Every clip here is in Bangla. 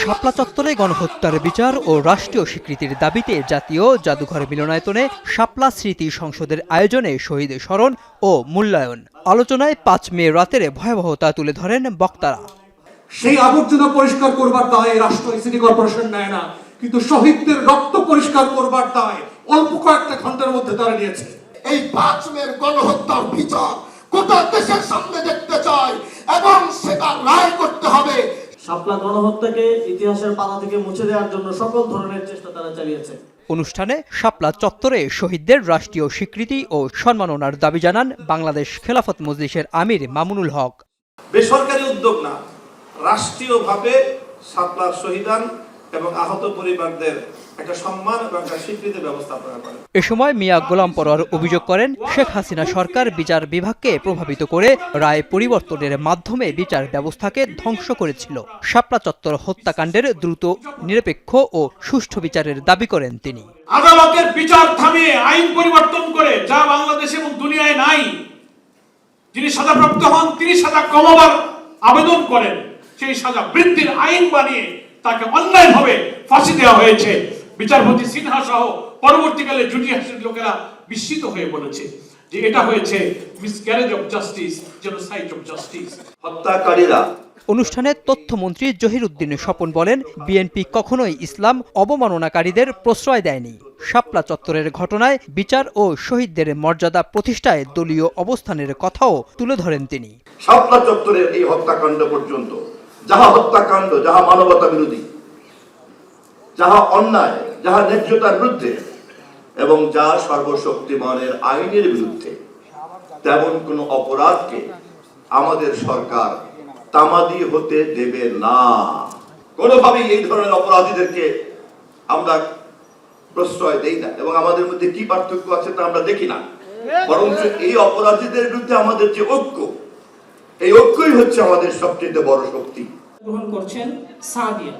শাপলা চত্বরে গণহত্যার বিচার ও রাষ্ট্রীয় স্বীকৃতির দাবিতে জাতীয় জাদুঘর মিলনায়তনে শাপলা স্মৃতি সংসদের আয়োজনে শহীদ স্মরণ ও মূল্যায়ন আলোচনায় ৫ মে রাতের ভয়াবহতা তুলে ধরেন বক্তারা। সেই আবর্জনা পরিষ্কার করবার দায় রাষ্ট্র সিটি কর্পোরেশন নেয় না, কিন্তু শহীদদের রক্ত পরিষ্কার করবার দায় অল্প কয়েকটা ঘন্টার মধ্যে তারা নিয়েছে। এই ৫ মের গণহত্যার বিচার গোটা দেশের সামনে দেখতে চাই এবং সেটা রায় করতে হবে। শাপলা গণহত্যাকে ইতিহাসের পাতা থেকে মুছে দেওয়ার জন্য সকল ধরনের চেষ্টা তারা চালিয়েছে। অনুষ্ঠানে শাপলা চত্বরে শহীদদের রাষ্ট্রীয় স্বীকৃতি ও সম্মাননার দাবি জানান বাংলাদেশ খেলাফত মজলিসের আমির মামুনুল হক। বেসরকারি উদ্যোগ না, রাষ্ট্রীয়ভাবে শাপলার শহীদান এবং আহত পরিবারদের একটা সম্মান এবং একটা স্বীকৃতির ব্যবস্থা করেন। এ সময় মিয়া গোলাম পরোয়ার অভিযোগ করেন, শেখ হাসিনা সরকার বিচার বিভাগকে প্রভাবিত করে রায় পরিবর্তনের মাধ্যমে বিচার ব্যবস্থাকে ধ্বংস করেছিল। শাপলা চত্বর হত্যাকাণ্ডের দ্রুত, নিরপেক্ষ ও সুষ্ঠু বিচারের দাবি করেন তিনি। আদালতের বিচার থামিয়ে আইন পরিবর্তন করে, যা বাংলাদেশে এবং দুনিয়ায় নাই, যিনি সাজাপ্রাপ্ত হন তিনি সাজা কমাবার আবেদন করেন, সেই সাজা বৃদ্ধির আইন বানিয়ে তাকে অন্যায়ভাবে ফাঁসি দেওয়া হয়েছে। বিচারপতি সিনহা সহ পরবর্তীকালে জুডিশিয়াল লোকেরা বিস্মিত হয়ে বলেছে যে এটা হয়েছে miscarriage of justice, genocide of justice. হত্যাকারীরা অনুষ্ঠানে তথ্যমন্ত্রী জহিরুদ্দিন স্বপন বলেন, বিএনপি কখনোই ইসলাম অবমাননাকারীদের প্রশ্রয় দেয়নি। শাপলা চত্বরের ঘটনায় বিচার ও শহীদদের মর্যাদা প্রতিষ্ঠায় দলীয় অবস্থানের কথাও তুলে ধরেন তিনি। শাপলা চত্বরের এই হত্যাকাণ্ড পর্যন্ত যাহা হত্যাকাণ্ড, যাহা মানবতা বিরোধী, যাহা অন্যায়, যাহা ন্যায্যতার বিরুদ্ধে এবং যা সর্বশক্তিমানের আইনের বিরুদ্ধে, তেমন কোন অপরাধকে আমাদের সরকার তামাদি হতে দেবে না। কোনোভাবেই এই ধরনের অপরাধীদেরকে আমরা প্রশ্রয় দেই না এবং আমাদের মধ্যে কি পার্থক্য আছে তা আমরা দেখি না, বরঞ্চ এই অপরাধীদের বিরুদ্ধে আমাদের যে ঐক্য, এই ঐক্যই হচ্ছে আমাদের সবচেয়ে বড় শক্তি। গ্রহণ করছেন সাদিয়া।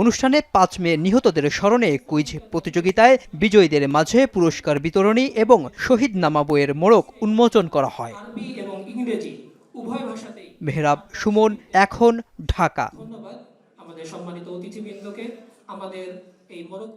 অনুষ্ঠানে ৫ মে নিহতদের স্মরণে কুইজ প্রতিযোগিতায় বিজয়ীদের মাঝে পুরস্কার বিতরণী এবং শহীদনামা বইয়ের মোড়ক উন্মোচন করা হয়। আরবি এবং ইংরেজি উভয় ভাষাতেই। মেহরাব সুমন, এখন, ঢাকা। ধন্যবাদ আমাদের সম্মানিত অতিথিবৃন্দকে আমাদের এই মোড়ক